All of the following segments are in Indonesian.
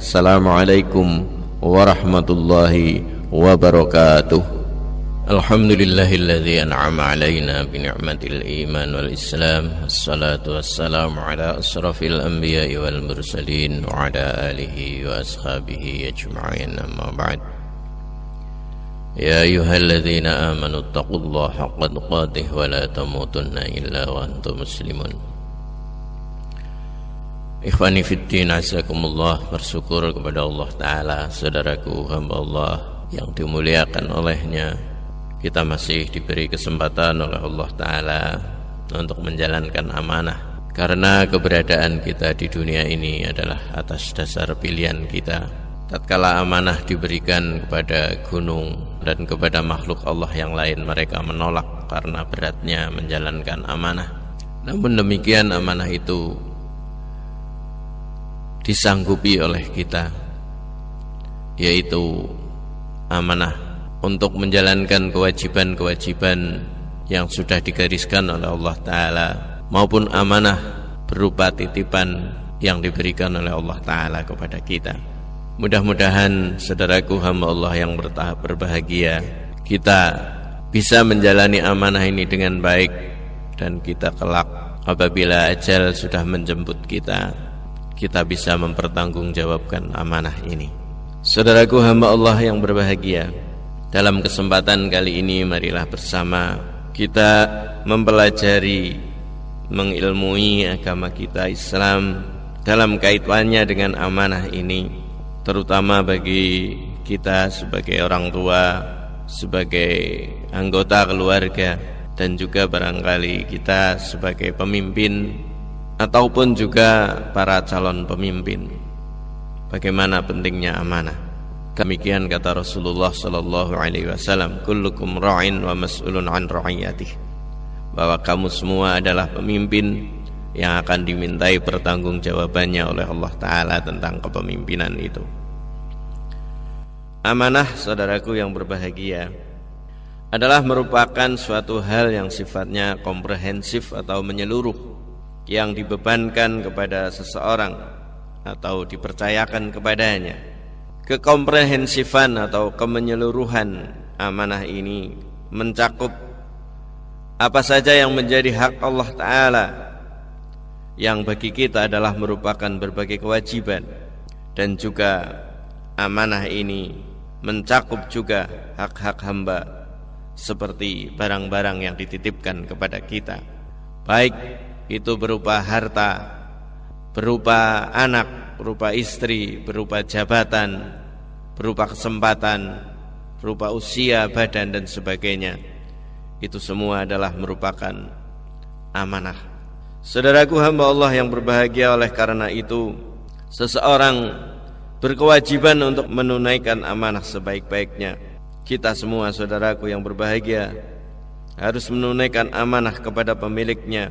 Assalamualaikum warahmatullahi wabarakatuh. Alhamdulillahilladzi an'ama alaina bi ni'matil iman wal islam. Assalatu wassalamu ala asrafil anbiya'i wal mursalin wa ala alihi wa ashabihi ajma'in, amma ba'd. Ya ayyuhalladzina amanu taqullaha haqqa tuqatih wa la tamutunna illa wa antum muslimun. Ikhwani fiddin, azakumullah, bersyukur kepada Allah Ta'ala, saudaraku hamba Allah yang dimuliakan olehnya. Kita masih diberi kesempatan oleh Allah Ta'ala untuk menjalankan amanah, karena keberadaan kita di dunia ini adalah atas dasar pilihan kita. Tatkala amanah diberikan kepada gunung dan kepada makhluk Allah yang lain, mereka menolak karena beratnya menjalankan amanah. Namun demikian, amanah itu disanggupi oleh kita, yaitu amanah untuk menjalankan kewajiban-kewajiban yang sudah digariskan oleh Allah Ta'ala, maupun amanah berupa titipan yang diberikan oleh Allah Ta'ala kepada kita. Mudah-mudahan saudaraku hamba Allah yang berbahagia, kita bisa menjalani amanah ini dengan baik, dan kita kelak apabila ajal sudah menjemput kita bisa mempertanggungjawabkan amanah ini. Saudaraku hamba Allah yang berbahagia, dalam kesempatan kali ini marilah bersama kita mempelajari, mengilmui agama kita Islam dalam kaitannya dengan amanah ini, terutama bagi kita sebagai orang tua, sebagai anggota keluarga, dan juga barangkali kita sebagai pemimpin ataupun juga para calon pemimpin. Bagaimana pentingnya amanah? Demikian kata Rasulullah sallallahu alaihi wasallam, kullukum ra'in wa mas'ulun an ra'iyatih, bahwa kamu semua adalah pemimpin yang akan dimintai pertanggungjawabannya oleh Allah Ta'ala tentang kepemimpinan itu. Amanah, saudaraku yang berbahagia, adalah merupakan suatu hal yang sifatnya komprehensif atau menyeluruh, yang dibebankan kepada seseorang atau dipercayakan kepadanya. Kekomprehensifan atau kemenyeluruhan amanah ini mencakup apa saja yang menjadi hak Allah Ta'ala, yang bagi kita adalah merupakan berbagai kewajiban, dan juga amanah ini mencakup juga hak-hak hamba, seperti barang-barang yang dititipkan kepada kita, baik itu berupa harta, berupa anak, berupa istri, berupa jabatan, berupa kesempatan, berupa usia, badan, dan sebagainya. Itu semua adalah merupakan amanah. Saudaraku hamba Allah yang berbahagia, oleh karena itu seseorang berkewajiban untuk menunaikan amanah sebaik-baiknya. Kita semua, saudaraku yang berbahagia, harus menunaikan amanah kepada pemiliknya.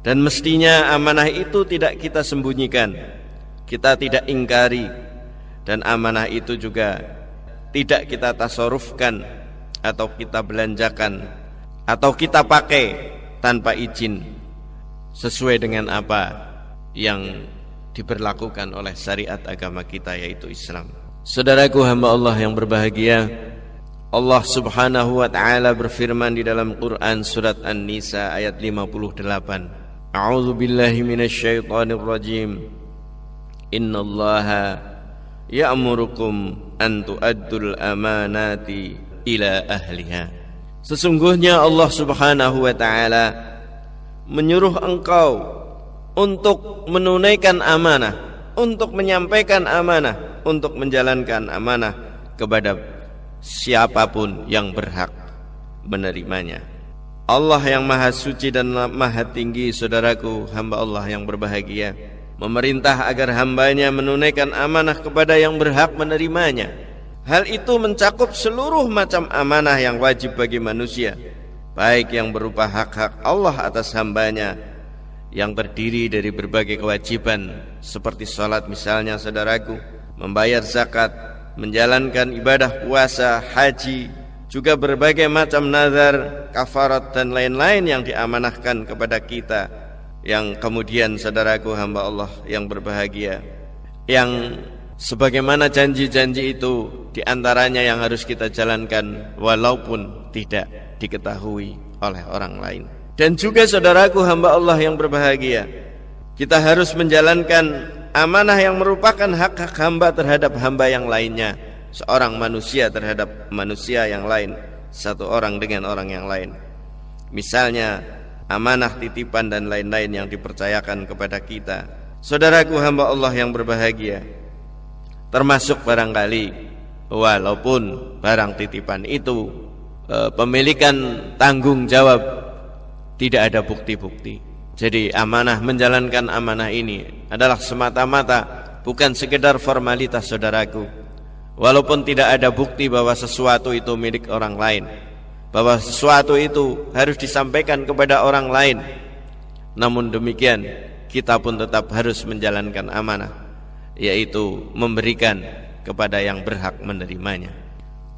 Dan mestinya amanah itu tidak kita sembunyikan, kita tidak ingkari, dan amanah itu juga tidak kita tasarufkan atau kita belanjakan atau kita pakai tanpa izin, sesuai dengan apa yang diberlakukan oleh syariat agama kita, yaitu Islam. Saudaraku hamba Allah yang berbahagia, Allah Subhanahu wa Ta'ala berfirman di dalam Quran surat An-Nisa ayat 58. A'udzu billahi minasyaitonir rajim. Innallaha ya'murukum an tu'addul amanati ila ahliha. Sesungguhnya Allah Subhanahu wa Ta'ala menyuruh engkau untuk menunaikan amanah, untuk menyampaikan amanah, untuk menjalankan amanah kepada siapapun yang berhak menerimanya. Allah yang maha suci dan maha tinggi, saudaraku hamba Allah yang berbahagia, memerintah agar hambanya menunaikan amanah kepada yang berhak menerimanya. Hal itu mencakup seluruh macam amanah yang wajib bagi manusia, baik yang berupa hak-hak Allah atas hambanya, yang terdiri dari berbagai kewajiban seperti salat misalnya, saudaraku, membayar zakat, menjalankan ibadah puasa, haji, juga berbagai macam nazar, kafarat, dan lain-lain yang diamanahkan kepada kita, yang kemudian saudaraku hamba Allah yang berbahagia, yang Sebagaimana janji-janji itu diantaranya yang harus kita jalankan walaupun tidak diketahui oleh orang lain. Dan juga saudaraku hamba Allah yang berbahagia, kita harus menjalankan amanah yang merupakan hak-hak hamba terhadap hamba yang lainnya, seorang manusia terhadap manusia yang lain, satu orang dengan orang yang lain. Misalnya amanah titipan dan lain-lain yang dipercayakan kepada kita. Saudaraku hamba Allah yang berbahagia, termasuk barangkali walaupun barang titipan itu pemilikan tanggung jawab, tidak ada bukti-bukti. Jadi amanah, menjalankan amanah ini adalah semata-mata bukan sekedar formalitas saudaraku. Walaupun tidak ada bukti bahwa sesuatu itu milik orang lain, bahwa sesuatu itu harus disampaikan kepada orang lain, namun demikian kita pun tetap harus menjalankan amanah, yaitu memberikan kepada yang berhak menerimanya.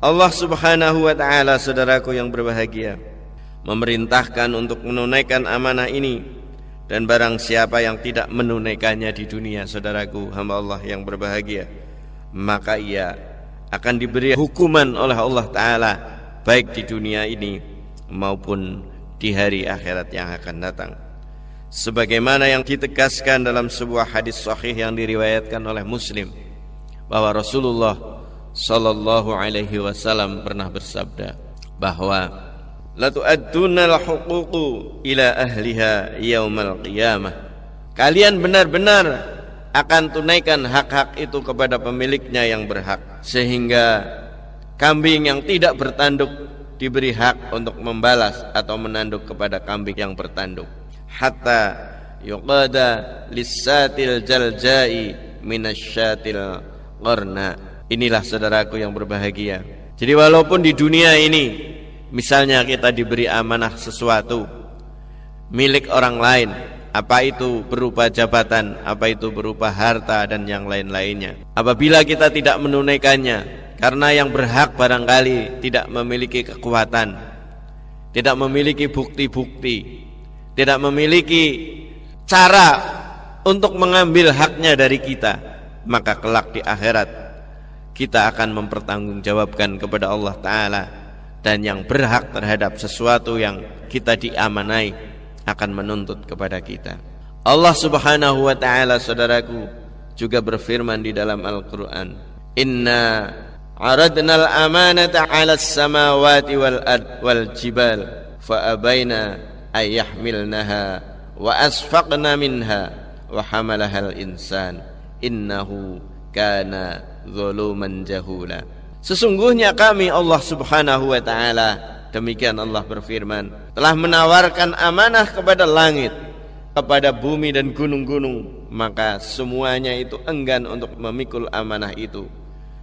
Allah Subhanahu wa ta'ala saudaraku yang berbahagia memerintahkan untuk menunaikan amanah ini. Dan barang siapa yang tidak menunaikannya di dunia, saudaraku hamba Allah yang berbahagia, maka ia akan diberi hukuman oleh Allah Ta'ala, baik di dunia ini maupun di hari akhirat yang akan datang. Sebagaimana yang ditegaskan dalam sebuah hadis sahih yang diriwayatkan oleh Muslim, bahwa Rasulullah sallallahu alaihi wasallam pernah bersabda bahwa la tu'addunal huququ ila ahliha yaumal qiyamah. Kalian benar-benar akan tunaikan hak-hak itu kepada pemiliknya yang berhak, sehingga kambing yang tidak bertanduk diberi hak untuk membalas atau menanduk kepada kambing yang bertanduk. Hatta yuqada lissatil jaljai minasyatil qarna. Inilah saudaraku yang berbahagia. Jadi walaupun di dunia ini misalnya kita diberi amanah sesuatu milik orang lain, apa itu berupa jabatan, apa itu berupa harta dan yang lain-lainnya, apabila kita tidak menunaikannya karena yang berhak barangkali tidak memiliki kekuatan, tidak memiliki bukti-bukti, tidak memiliki cara untuk mengambil haknya dari kita, maka kelak di akhirat kita akan mempertanggungjawabkan kepada Allah Ta'ala. Dan yang berhak terhadap sesuatu yang kita diamanai akan menuntut kepada kita. Allah Subhanahu wa ta'ala saudaraku juga berfirman di dalam Al-Quran, Inna aradna al-amanata 'ala as-samawati wal ard wal jibal fa abaina ay yahmilnaha wa asfaqna minha wa hamalaha al-insan innahu kana zaluman jahula. Sesungguhnya kami Allah Subhanahu wa ta'ala, demikian Allah berfirman, telah menawarkan amanah kepada langit, kepada bumi dan gunung-gunung, maka semuanya itu enggan untuk memikul amanah itu,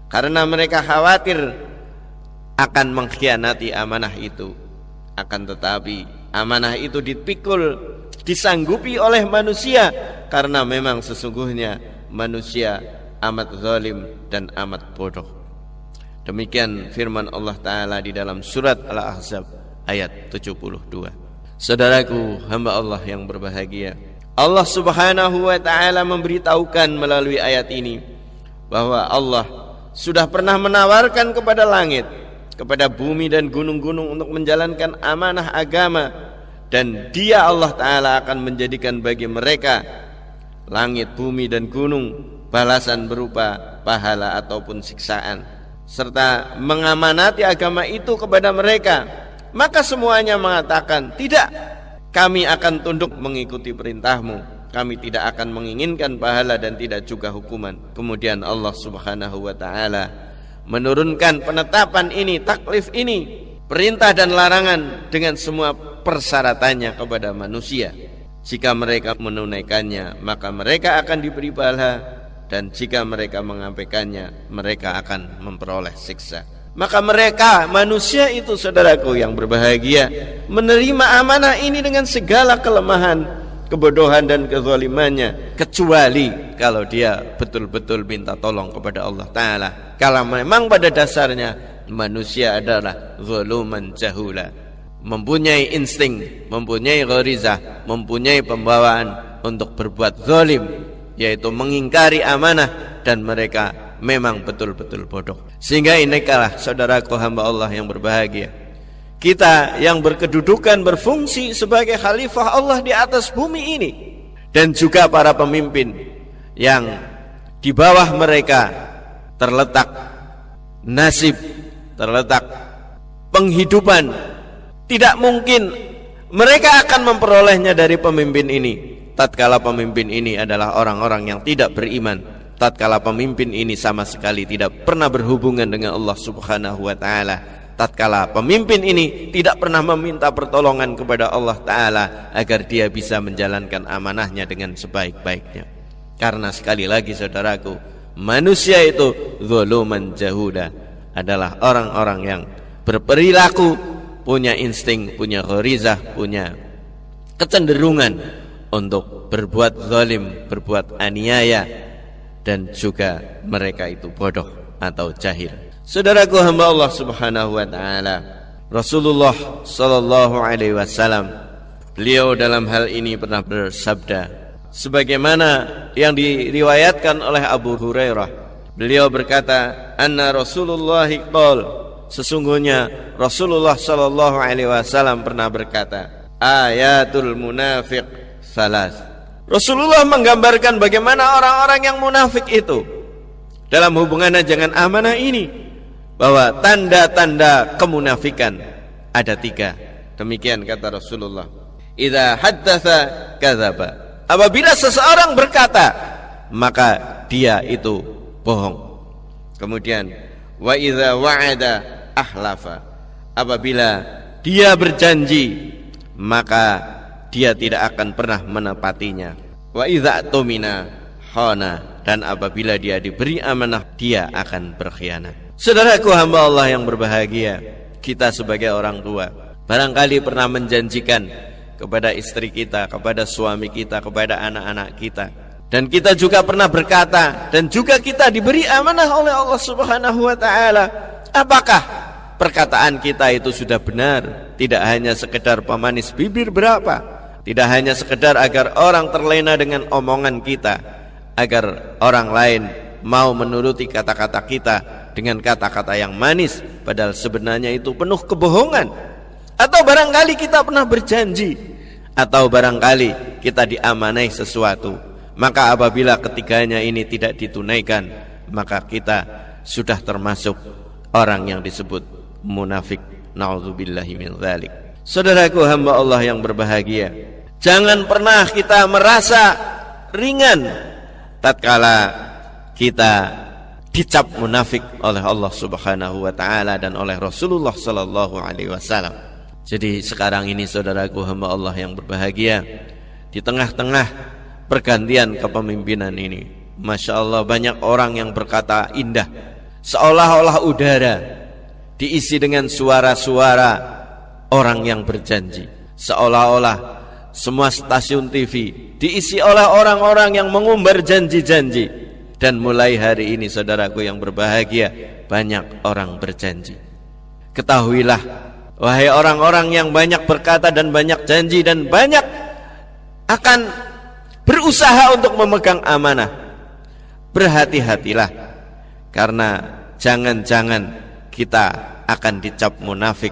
karena mereka khawatir akan mengkhianati amanah itu. Akan tetapi amanah itu dipikul, disanggupi oleh manusia, karena memang sesungguhnya manusia amat zalim dan amat bodoh. Demikian firman Allah Ta'ala di dalam surat Al-Ahzab ayat 72. Saudaraku hamba Allah yang berbahagia, Allah Subhanahu wa ta'ala memberitahukan melalui ayat ini bahwa Allah sudah pernah menawarkan kepada langit, kepada bumi dan gunung-gunung untuk menjalankan amanah agama, dan Dia Allah Ta'ala akan menjadikan bagi mereka, langit, bumi dan gunung, balasan berupa pahala ataupun siksaan, serta mengamanati agama itu kepada mereka. Maka semuanya mengatakan, tidak, kami akan tunduk mengikuti perintahmu, kami tidak akan menginginkan pahala dan tidak juga hukuman. Kemudian Allah Subhanahu wa ta'ala menurunkan penetapan ini, taklif ini, perintah dan larangan dengan semua persyaratannya kepada manusia. Jika mereka menunaikannya, maka mereka akan diberi pahala, dan jika mereka mengabaikannya, mereka akan memperoleh siksa. Maka mereka, manusia itu saudaraku yang berbahagia, menerima amanah ini dengan segala kelemahan, kebodohan dan kezalimannya, kecuali kalau dia betul-betul minta tolong kepada Allah Ta'ala. Kalau memang pada dasarnya manusia adalah zaluman jahula, mempunyai insting, mempunyai gharizah, mempunyai pembawaan untuk berbuat zalim, yaitu mengingkari amanah dan mereka memang betul-betul bodoh. Sehingga inilah saudaraku hamba Allah yang berbahagia, kita yang berkedudukan berfungsi sebagai khalifah Allah di atas bumi ini, dan juga para pemimpin yang di bawah mereka terletak nasib, terletak penghidupan. Tidak mungkin mereka akan memperolehnya dari pemimpin ini tatkala pemimpin ini adalah orang-orang yang tidak beriman, tatkala pemimpin ini sama sekali tidak pernah berhubungan dengan Allah Subhanahu wa taala, tatkala pemimpin ini tidak pernah meminta pertolongan kepada Allah taala agar dia bisa menjalankan amanahnya dengan sebaik-baiknya. Karena sekali lagi saudaraku, manusia itu zuluman jahuda, adalah orang-orang yang berperilaku, punya insting, punya gharizah, punya kecenderungan untuk berbuat zalim, berbuat aniaya, dan juga mereka itu bodoh atau jahil. Saudaraku hamba Allah Subhanahu wa taala, Rasulullah sallallahu alaihi wasallam, beliau dalam hal ini pernah bersabda sebagaimana yang diriwayatkan oleh Abu Hurairah. Beliau berkata, anna Rasulullah qol, sesungguhnya Rasulullah sallallahu alaihi wasallam pernah berkata, ayatul munafiq salas. Rasulullah menggambarkan bagaimana orang-orang yang munafik itu dalam hubungannya dengan amanah ini, bahwa tanda-tanda kemunafikan ada 3. Demikian kata Rasulullah, idza haddatsa kadzaba, apabila seseorang berkata maka dia itu bohong. Kemudian wa idza wa'ada ahlafa, apabila dia berjanji maka dia tidak akan pernah menepatinya. Wa idza tumina khana, dan apabila dia diberi amanah dia akan berkhianat. Saudaraku hamba Allah yang berbahagia, kita sebagai orang tua barangkali pernah menjanjikan kepada istri kita, kepada suami kita, kepada anak-anak kita, dan kita juga pernah berkata, dan juga kita diberi amanah oleh Allah Subhanahu wa taala. Apakah perkataan kita itu sudah benar? Tidak hanya sekedar pemanis bibir berapa, tidak hanya sekedar agar orang terlena dengan omongan kita, agar orang lain mau menuruti kata-kata kita dengan kata-kata yang manis, padahal sebenarnya itu penuh kebohongan. Atau barangkali kita pernah berjanji, atau barangkali kita diamanai sesuatu, maka apabila ketiganya ini tidak ditunaikan, maka kita sudah termasuk orang yang disebut munafik. Na'udzubillahi min dzalik. Saudaraku hamba Allah yang berbahagia, jangan pernah kita merasa ringan tatkala kita dicap munafik oleh Allah Subhanahu wa taala dan oleh Rasulullah sallallahu alaihi wasallam. Jadi sekarang ini saudaraku hamba Allah yang berbahagia, di tengah-tengah pergantian kepemimpinan ini, Masya Allah, banyak orang yang berkata indah, seolah-olah udara diisi dengan suara-suara orang yang berjanji, seolah-olah semua stasiun TV diisi oleh orang-orang yang mengumbar janji-janji. Dan mulai hari ini saudaraku yang berbahagia, banyak orang berjanji. Ketahuilah wahai orang-orang yang banyak berkata dan banyak janji dan banyak akan berusaha untuk memegang amanah, berhati-hatilah, karena jangan-jangan kita akan dicap munafik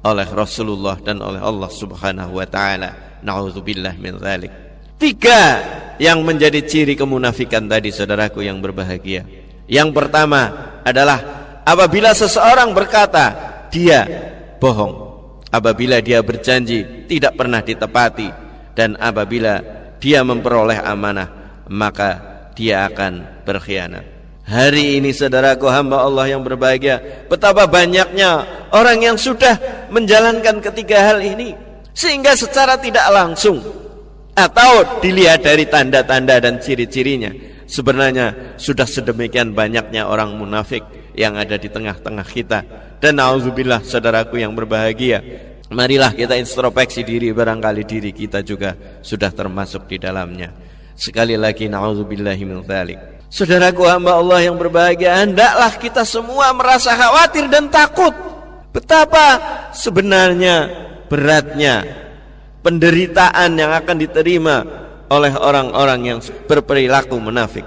oleh Rasulullah dan oleh Allah Subhanahu wa taala. Na'udzubillah min dzalik. 3 yang menjadi ciri kemunafikan tadi saudaraku yang berbahagia. Yang pertama adalah apabila seseorang berkata dia bohong, apabila dia berjanji tidak pernah ditepati, dan apabila dia memperoleh amanah maka dia akan berkhianat. Hari ini saudaraku hamba Allah yang berbahagia, betapa banyaknya orang yang sudah menjalankan ketiga hal ini, sehingga secara tidak langsung atau dilihat dari tanda-tanda dan ciri-cirinya, sebenarnya sudah sedemikian banyaknya orang munafik yang ada di tengah-tengah kita. Dan na'udzubillah saudaraku yang berbahagia, marilah kita introspeksi diri, barangkali diri kita juga sudah termasuk di dalamnya. Sekali lagi na'udzubillahi min dzalik. Saudaraku hamba Allah yang berbahagia, hendaklah kita semua merasa khawatir dan takut betapa sebenarnya beratnya penderitaan yang akan diterima oleh orang-orang yang berperilaku munafik.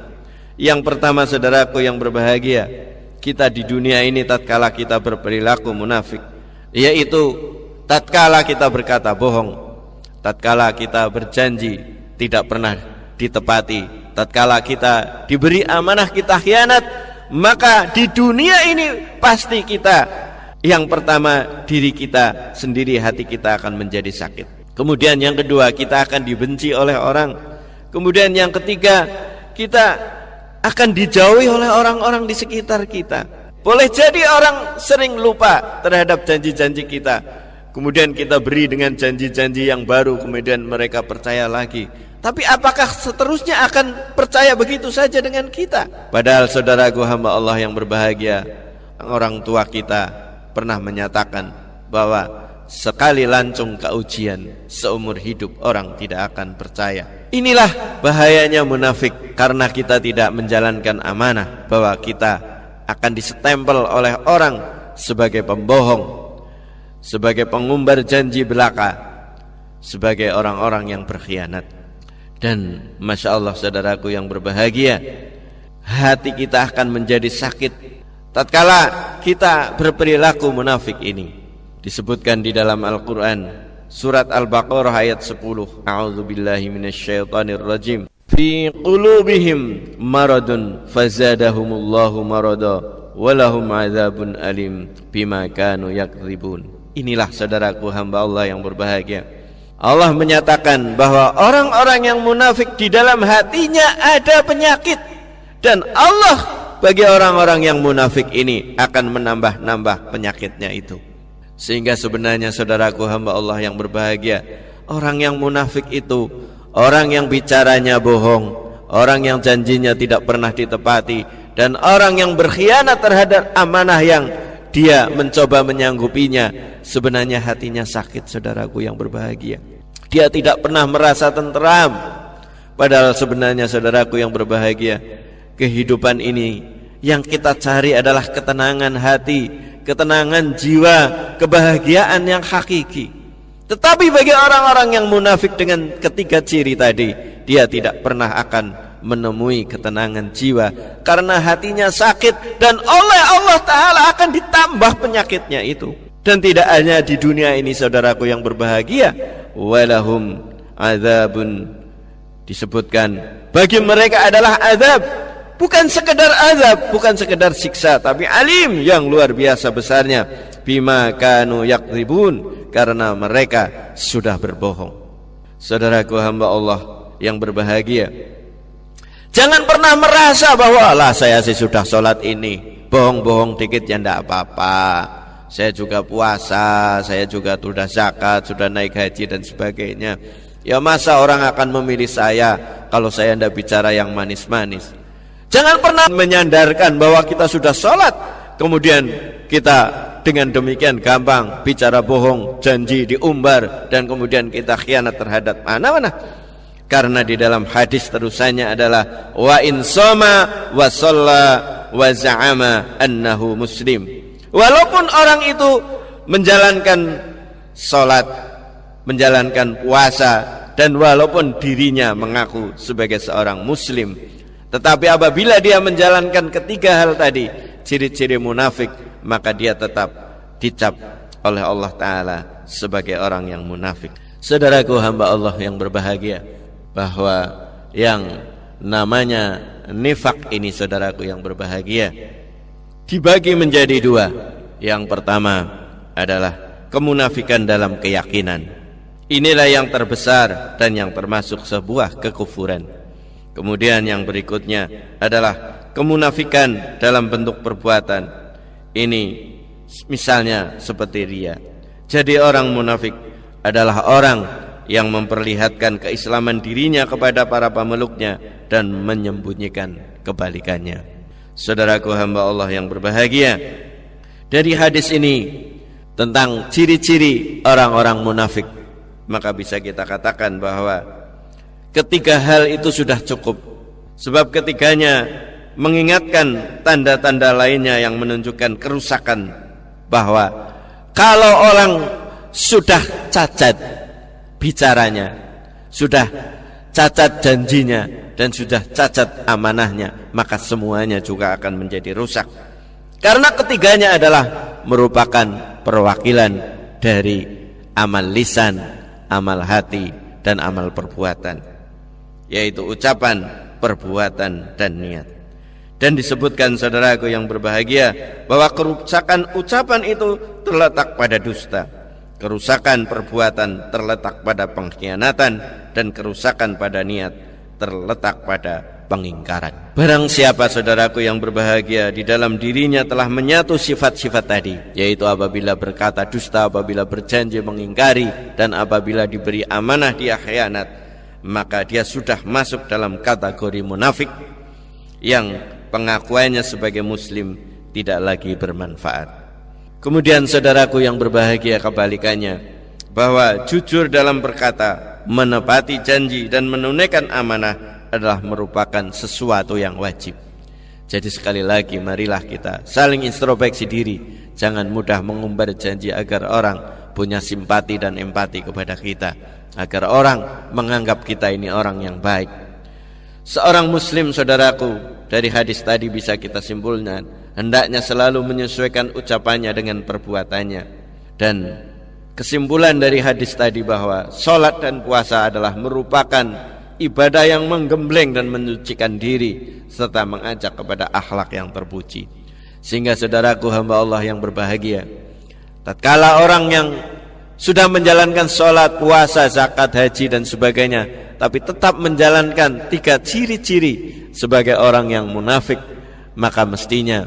Yang pertama, saudaraku yang berbahagia, kita di dunia ini tatkala kita berperilaku munafik, yaitu tatkala kita berkata bohong, tatkala kita berjanji tidak pernah ditepati, tatkala kita diberi amanah kita khianat, maka di dunia ini pasti kita, yang pertama diri kita sendiri, hati kita akan menjadi sakit. Kemudian yang kedua, kita akan dibenci oleh orang. Kemudian yang ketiga, kita akan dijauhi oleh orang-orang di sekitar kita. Boleh jadi orang sering lupa terhadap janji-janji kita, kemudian kita beri dengan janji-janji yang baru, kemudian mereka percaya lagi. Tapi apakah seterusnya akan percaya begitu saja dengan kita? Padahal saudaraku hamba Allah yang berbahagia, orang tua kita pernah menyatakan bahwa sekali lancung keujian, seumur hidup orang tidak akan percaya. Inilah bahayanya munafik, karena kita tidak menjalankan amanah, bahwa kita akan disestempel oleh orang sebagai pembohong, sebagai pengumbar janji belaka, sebagai orang-orang yang berkhianat. Dan Masya Allah saudaraku yang berbahagia, hati kita akan menjadi sakit tatkala kita berperilaku munafik ini. Disebutkan di dalam Al-Quran surat Al-Baqarah ayat 10, A'udzubillahi minasyaitonirrajim, fi qulubihim maradun fazadahumullahu marada walahum adzabun alim bima kanu yakdzibun. Inilah saudaraku hamba Allah yang berbahagia, Allah menyatakan bahwa orang-orang yang munafik di dalam hatinya ada penyakit, dan Allah bagi orang-orang yang munafik ini akan menambah-nambah penyakitnya itu. Sehingga sebenarnya saudaraku hamba Allah yang berbahagia, orang yang munafik itu orang yang bicaranya bohong, orang yang janjinya tidak pernah ditepati, dan orang yang berkhianat terhadap amanah yang dia mencoba menyanggupinya. Sebenarnya hatinya sakit saudaraku yang berbahagia, dia tidak pernah merasa tenteram. Padahal sebenarnya saudaraku yang berbahagia, kehidupan ini yang kita cari adalah ketenangan hati, ketenangan jiwa, kebahagiaan yang hakiki. Tetapi bagi orang-orang yang munafik dengan ketiga ciri tadi, dia tidak pernah akan menemui ketenangan jiwa, karena hatinya sakit, dan oleh Allah Ta'ala akan ditambah penyakitnya itu. Dan tidak hanya di dunia ini saudaraku yang berbahagia, walahum adzabun, disebutkan bagi mereka adalah azab. Bukan sekedar azab, bukan sekedar siksa, tapi alim yang luar biasa besarnya, bima kanu yakdzibun, karena mereka sudah berbohong. Saudaraku hamba Allah yang berbahagia, jangan pernah merasa bahwa lah saya sih sudah sholat ini, bohong-bohong dikit ya ndak apa-apa, saya juga puasa, saya juga sudah zakat, sudah naik haji dan sebagainya. Ya masa orang akan memilih saya kalau saya ndak bicara yang manis-manis. Jangan pernah menyandarkan bahwa kita sudah sholat, kemudian kita dengan demikian gampang bicara bohong, janji diumbar, dan kemudian kita khianat terhadap mana-mana. Karena di dalam hadis terusannya adalah wa in soma wa shalla wa za'ama annahu muslim. Walaupun orang itu menjalankan sholat, menjalankan puasa, dan walaupun dirinya mengaku sebagai seorang muslim, tetapi apabila dia menjalankan ketiga hal tadi, ciri-ciri munafik, maka dia tetap dicap oleh Allah Ta'ala sebagai orang yang munafik. Saudaraku hamba Allah yang berbahagia, bahwa yang namanya nifak ini saudaraku yang berbahagia dibagi menjadi dua. Yang pertama adalah kemunafikan dalam keyakinan. Inilah yang terbesar dan yang termasuk sebuah kekufuran. Kemudian yang berikutnya adalah kemunafikan dalam bentuk perbuatan. Ini misalnya seperti riya. Jadi orang munafik adalah orang yang memperlihatkan keislaman dirinya kepada para pemeluknya dan menyembunyikan kebalikannya. Saudaraku hamba Allah yang berbahagia, dari hadis ini tentang ciri-ciri orang-orang munafik, maka bisa kita katakan bahwa ketiga hal itu sudah cukup. Sebab ketiganya mengingatkan tanda-tanda lainnya yang menunjukkan kerusakan, bahwa kalau orang sudah cacat bicaranya, sudah cacat janjinya, dan sudah cacat amanahnya, maka semuanya juga akan menjadi rusak. Karena ketiganya adalah merupakan perwakilan dari amal lisan, amal hati, dan amal perbuatan, yaitu ucapan, perbuatan, dan niat. Dan disebutkan saudaraku yang berbahagia bahwa kerusakan ucapan itu terletak pada dusta, kerusakan perbuatan terletak pada pengkhianatan, dan kerusakan pada niat terletak pada pengingkaran. Barang siapa saudaraku yang berbahagia di dalam dirinya telah menyatu sifat-sifat tadi, yaitu apabila berkata dusta, apabila berjanji mengingkari, dan apabila diberi amanah dia khianat, maka dia sudah masuk dalam kategori munafik yang pengakuannya sebagai muslim tidak lagi bermanfaat. Kemudian saudaraku yang berbahagia, kebalikannya, bahwa jujur dalam berkata, menepati janji, dan menunaikan amanah adalah merupakan sesuatu yang wajib. Jadi sekali lagi, marilah kita saling introspeksi diri, jangan mudah mengumbar janji agar orang punya simpati dan empati kepada kita, agar orang menganggap kita ini orang yang baik. Seorang muslim saudaraku, dari hadis tadi bisa kita simpulkan, hendaknya selalu menyesuaikan ucapannya dengan perbuatannya. Dan kesimpulan dari hadis tadi bahwa salat dan puasa adalah merupakan ibadah yang menggembleng dan menyucikan diri serta mengajak kepada akhlak yang terpuji. Sehingga saudaraku hamba Allah yang berbahagia, tatkala orang yang sudah menjalankan salat, puasa, zakat, haji dan sebagainya, tapi tetap menjalankan 3 ciri-ciri sebagai orang yang munafik, maka mestinya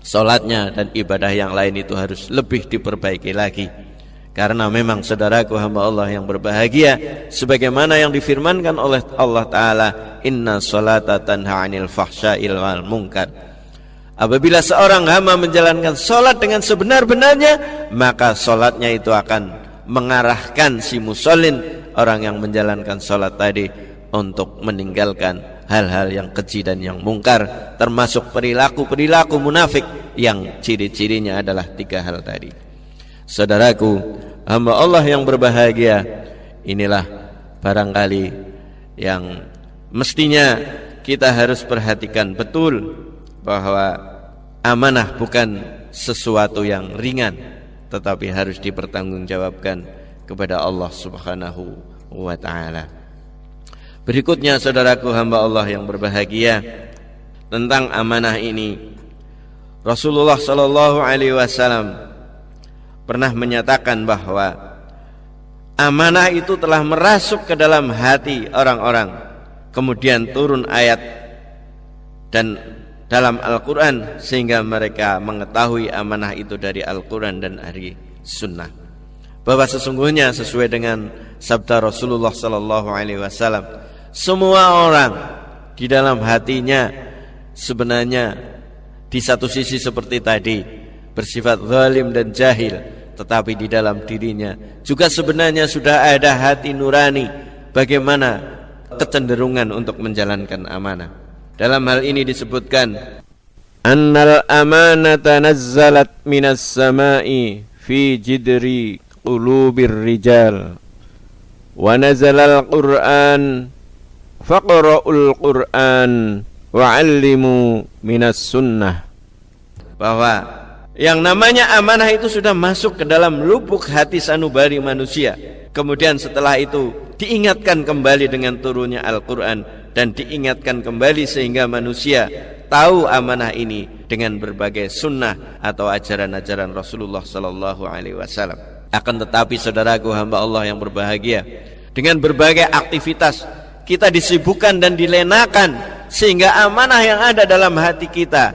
salatnya dan ibadah yang lain itu harus lebih diperbaiki lagi. Karena memang saudaraku hamba Allah yang berbahagia, sebagaimana yang difirmankan oleh Allah Ta'ala, inna sholata tanha 'anil fahsya'il wal munkar. Apabila seorang hamba menjalankan sholat dengan sebenar-benarnya, maka sholatnya itu akan mengarahkan si musallin, orang yang menjalankan sholat tadi, untuk meninggalkan hal-hal yang keji dan yang mungkar, termasuk perilaku-perilaku munafik yang ciri-cirinya adalah 3 hal tadi. Saudaraku hamba Allah yang berbahagia, inilah barangkali yang mestinya kita harus perhatikan betul, bahwa amanah bukan sesuatu yang ringan, tetapi harus dipertanggungjawabkan kepada Allah Subhanahu wa ta'ala. Berikutnya saudaraku hamba Allah yang berbahagia, tentang amanah ini, Rasulullah sallallahu alaihi wasallam pernah menyatakan bahwa amanah itu telah merasuk ke dalam hati orang-orang. Kemudian turun ayat dan dalam Al-Quran, sehingga mereka mengetahui amanah itu dari Al-Quran dan dari Sunnah, bahwa sesungguhnya sesuai dengan sabda Rasulullah sallallahu alaihi wasallam, semua orang di dalam hatinya sebenarnya di satu sisi seperti tadi bersifat zalim dan jahil, tetapi di dalam dirinya juga sebenarnya sudah ada hati nurani, bagaimana kecenderungan untuk menjalankan amanah. Dalam hal ini disebutkan, annal amanata nazzalat minas sama'i fi jidri qulubir rijal wa nazalal qur'an faqra'ul qur'an wa'allimu minas sunnah. Bahwa yang namanya amanah itu sudah masuk ke dalam lubuk hati sanubari manusia. Kemudian setelah itu diingatkan kembali dengan turunnya Al-Quran, dan diingatkan kembali sehingga manusia tahu amanah ini dengan berbagai sunnah atau ajaran-ajaran Rasulullah sallallahu alaihi wasallam. Akan tetapi saudaraku hamba Allah yang berbahagia, dengan berbagai aktivitas kita disibukkan dan dilenakan, sehingga amanah yang ada dalam hati kita,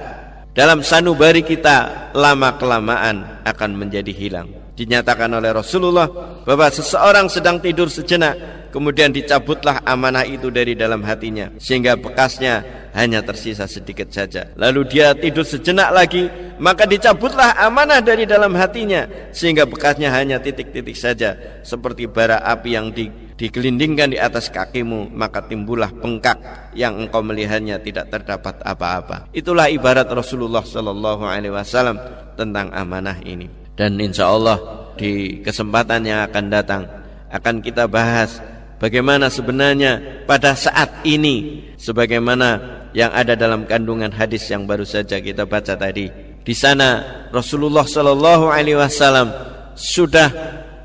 dalam sanubari kita, lama-kelamaan akan menjadi hilang. Dinyatakan oleh Rasulullah bahwa seseorang sedang tidur sejenak, kemudian dicabutlah amanah itu dari dalam hatinya, sehingga bekasnya hanya tersisa sedikit saja. Lalu dia tidur sejenak lagi, maka dicabutlah amanah dari dalam hatinya, sehingga bekasnya hanya titik-titik saja, seperti bara api yang digelindingkan di atas kakimu, maka timbullah bengkak yang engkau melihatnya tidak terdapat apa-apa. Itulah ibarat Rasulullah sallallahu alaihi wasallam tentang amanah ini. Dan insya Allah di kesempatan yang akan datang akan kita bahas bagaimana sebenarnya pada saat ini, sebagaimana yang ada dalam kandungan hadis yang baru saja kita baca tadi. Di sana Rasulullah sallallahu alaihi wasallam sudah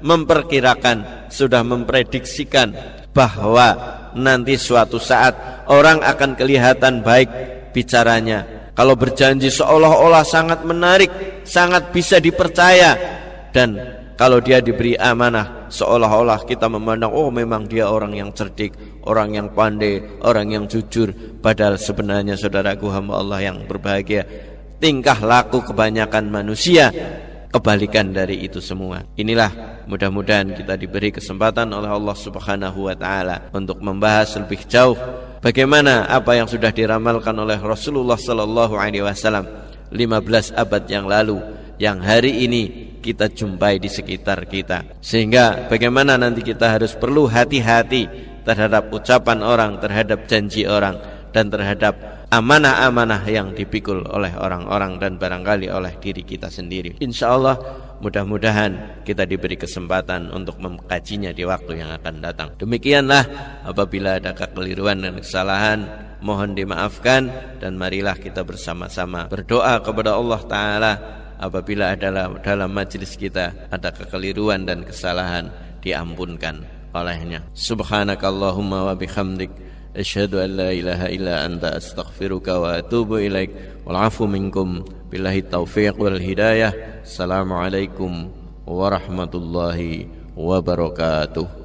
memperkirakan, sudah memprediksikan bahwa nanti suatu saat orang akan kelihatan baik bicaranya. Kalau berjanji seolah-olah sangat menarik, sangat bisa dipercaya, dan kalau dia diberi amanah seolah-olah kita memandang, oh memang dia orang yang cerdik, orang yang pandai, orang yang jujur. Padahal sebenarnya saudaraku hamba Allah yang berbahagia, tingkah laku kebanyakan manusia kebalikan dari itu semua. Inilah mudah-mudahan kita diberi kesempatan oleh Allah Subhanahu wa taala untuk membahas lebih jauh bagaimana apa yang sudah diramalkan oleh Rasulullah sallallahu alaihi wasallam 15 abad yang lalu, yang hari ini kita jumpai di sekitar kita. Sehingga bagaimana nanti kita harus perlu hati-hati terhadap ucapan orang, terhadap janji orang, dan terhadap amanah-amanah yang dipikul oleh orang-orang dan barangkali oleh diri kita sendiri. Insya Allah mudah-mudahan kita diberi kesempatan untuk mengkajinya di waktu yang akan datang. Demikianlah, apabila ada kekeliruan dan kesalahan mohon dimaafkan, dan marilah kita bersama-sama berdoa kepada Allah Ta'ala apabila dalam majelis kita ada kekeliruan dan kesalahan, diampunkan olehnya. Subhanakallahumma wa bihamdik, asyhadu an la ilaha illa anta, astaghfiruka wa atubu ilaik. Wal afu minkum, billahi taufiq wal hidayah. Assalamualaikum warahmatullahi wabarakatuh.